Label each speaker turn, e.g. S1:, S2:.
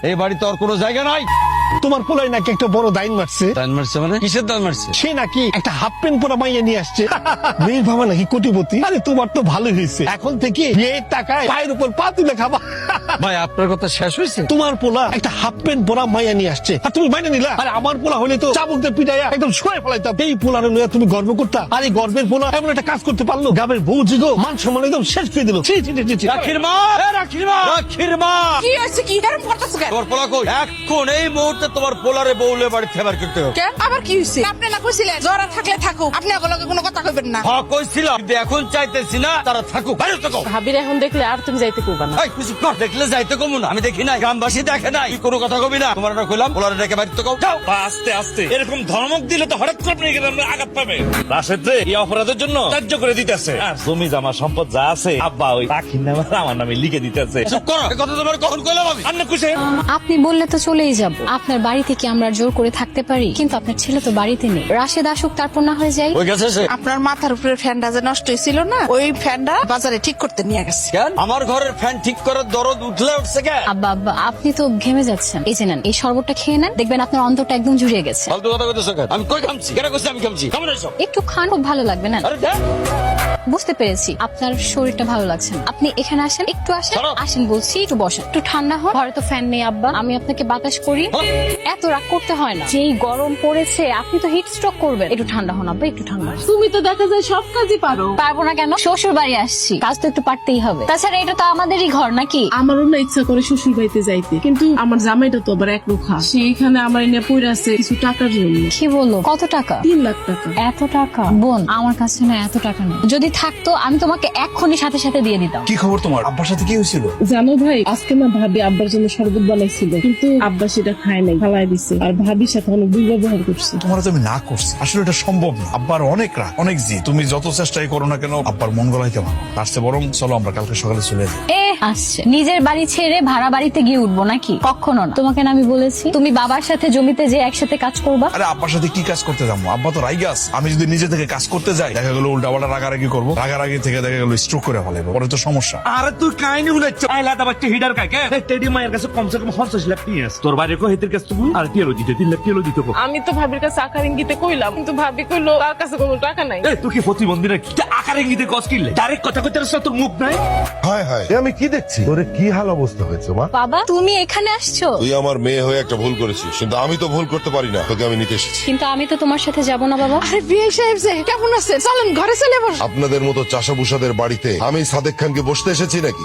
S1: এই বাড়িতে ওর কোনো জায়গা নাই।
S2: তোমার পোলাই নাকি একটা বড় দাইন মারছে।
S1: দান মারছে মানে? কিসের দান মারছে?
S2: সে নাকি একটা হাফ প্যান্ট পরা মাইয়া নিয়ে আসছে। মেয়ের বাবা নাকি কোটিপতি। আরে তোমার তো ভালোই হয়েছে, এখন থেকে বিয়ের টাকায় পায়ের উপর পা তুলে খাবা।
S1: ভাই আপনার কথা শেষ হয়েছে?
S2: তোমার পোলা একটা হাফ প্যান্ট পরা মাইয়া নিয়ে আসছে আর তুমি মাইনে নিলা। আরে আমার পোলা হলে তো চাবুকতে পিটাইয়া একদম শুয়ে ফেলাইতাম। এই পোলারে লইয়া তুমি গর্ব করতা, আর এই গর্বের পোলা এমন একটা কাজ করতে পারলো, গ্রামের বউ জিগো মান সম্মান একদম শেষ করে দিল। ছি ছি ছি ছি।
S1: রাখির মা, রাখির মা, রাখির মা,
S3: কি হয়েছে? কি এরকম করতেছ কেন?
S1: তোমার পোলা কই? এখন এই মুহূর্তে তোমার পোলারে বউলে বাড়ি থেকে বের করতে হবে।
S3: কেন আবার কি হয়েছে? আপনি না কইছিলেন জ্বর থাকলে থাকুক, আপনি ওগুলোকে কোনো কথা কইবেন না।
S1: হ্যাঁ কইছিলাম, কিন্তু এখন চাইতেছি না তারা থাকুক। বাইরে থাকো।
S4: ভাবির এখন দেখলে আর তুমি যাইতে করবা না।
S1: এই কিছু কর, দেখলে যাইতে কমু না। আমি দেখি নাই, গ্রামবাসী দেখে নাই, তুই কোনো কথা কবি না। তোমার না কইলাম পোলারে ডেকে বাড়ি থেকে যাও।
S5: আস্তে আস্তে এরকম ধমক দিলে তো হঠাৎ করে আপনি এখানে আঘাত পাবে। রাশেদ রে এই অপরাধের জন্য ত্যায্য করে দিতেছে। আর জমি জামা সম্পদ যা আছে আব্বা ওই রাখির নামে আমার নামে লিখে দিতেছে।
S1: চুপ করো, এই কথা তোমার কখন কইলাম আমি?
S5: আপনি খুশি?
S6: আপনি বললে তো চলেই যাব। আপনার বাড়ি থেকে আমরা জোর করে থাকতে পারি, কিন্তু আপনার ছেলে তো বাড়িতে নেই। রাশেদ আসুক, তারপর না হয়ে যায়।
S1: ওই গেছে সে?
S3: আপনার মাথার উপরে ফ্যানটা যে নষ্ট হয়েছিল না, ওই ফ্যানটা বাজারে ঠিক করতে নিয়ে গেছে।
S1: কেন আমার ঘরের ফ্যান ঠিক করার দরদ উঠলে উঠছে কেন?
S6: আব্বা আব্বা, আপনি তো ঘেমে যাচ্ছেন। এই যে নেন, এই শরবতটা খেয়ে নেন, দেখবেন আপনার অন্তরটা একদম জুড়িয়ে গেছে।
S1: ফালতু কথা কইতেছ কেন? আমি কই খামছি? কেন কইছি আমি খামছি? কেমন এসব?
S6: একটু খান, খুব ভালো লাগবে না?
S1: আরে দেখ,
S6: বুঝতে পেরেছি আপনার শরীরটা ভালো লাগছে না। আপনি এখানে আসেন, একটু আসেন।
S1: ছাড়ো।
S6: আসেন বলছি, একটু বসেন, একটু ঠান্ডা হন। ঘরে তো ফ্যান নেই আব্বা, আমি আপনাকে বাতাস করি। এত রাগ করতে হয় না, যেই গরম পড়েছে আপনি তো হিট স্ট্রোক করবেন। একটু ঠান্ডা হন আব্বা, একটু ঠান্ডা হন।
S4: তুমি তো দেখা যায় সব কাজই পারো।
S6: পারবো না কেন? শ্বশুর বাড়ি আসছি, কাজ তো একটু পারতেই হবে। তাছাড়া এটা তো আমাদেরই ঘর নাকি?
S4: আমারও না ইচ্ছা করে শ্বশুর বাড়িতে যাইতে, কিন্তু আমার জামাইটা তো আবার একরোখা। সেইখানে আমার এনে পড়ে আছে কিছু টাকার জন্য।
S6: কি বলো? কত টাকা?
S4: 3 লাখ টাকা।
S6: এত টাকা? বোন, আমার কাছে না এত টাকা নেই। যদি থাকতো আমি তোমাকে এক্ষুনি সাথে সাথে দিয়ে দিতাম।
S7: কি খবর তোমার? আব্বার সাথে কি হয়েছিল?
S4: জানো ভাই, আজকে না ভাবি আব্বার জন্য শরবত বানাইছিল, কিন্তু আব্বা সেটা খায় নাই, ফালাই দিছে। আর ভাবির সাথে অনেক দুর্ব্যবহার করছে।
S7: তোমার তো আমি না করছি, আসলে এটা সম্ভব না। আব্বার অনেক রাগ, অনেক জি। তুমি যত চেষ্টাই করো না কেন আব্বার মন গলাইতে পারো। তার চেয়ে বরং চলো আমরা কালকে সকালে চলে যাই।
S6: আসছে নিজের বাড়ি ছেড়ে ভাড়া বাড়িতে গিয়ে উঠবো নাকি? কখনো না। তোমাকে না আমি বলেছি তুমি বাবার সাথে জমিতে যে একসাথে কাজ করবা?
S7: আরে আব্বার সাথে কি কাজ করতে যাবো? আব্বা তো রাইগাস। আমি যদি নিজে থেকে কাজ করতে যাই, দেখা গেলো উল্টা পাল্টা রাগারাগি করবো, রাগারাগি থেকে দেখা গেলো স্ট্রোক করে ফেলাবো, পরে তো সমস্যা।
S5: আরে তুই কাহিনী শুনেছ? আইলাদা বাচ্চা হিডার কাকে টেডি মায়ের কাছে কমসে কম 50 লাখ পিএস। তোর বাইরে কো হেতের কাছে তুমি আর টিএলও দিতে 3 লাখ টিএলও দিতে কো।
S4: আমি তো ভাবির কাছে আকার ইঙ্গিতে কইলাম, কিন্তু ভাবি কইলো তার কাছে কোনো টাকা নাই।
S5: এই তুই কি প্রতিবন্ধী নাকি? আকারে গিতে কস কিনলে ডাইরেক্ট কথা কইতে রাস্তা তোর মুখ নাই।
S8: হায় হায়, এ আমি কি দেখছি? তোরে কি হাল অবস্থা হয়েছে মা?
S6: বাবা, তুমি এখানে আসছো?
S8: তুই আমার মেয়ে হয়ে একটা ভুল করেছিস, কিন্তু আমি তো ভুল করতে পারি না, তোকে আমি নিতে এসেছি।
S6: কিন্তু আমি তো তোমার সাথে যাব না বাবা।
S3: আরে বিয়ে সাহেব যে কেমন আছে? চলেন ঘরে চলে বস।
S8: আপনাদের মতো চাষাবুষাদের বাড়িতে আমি সাদেক খানকে বসতে এসেছি নাকি?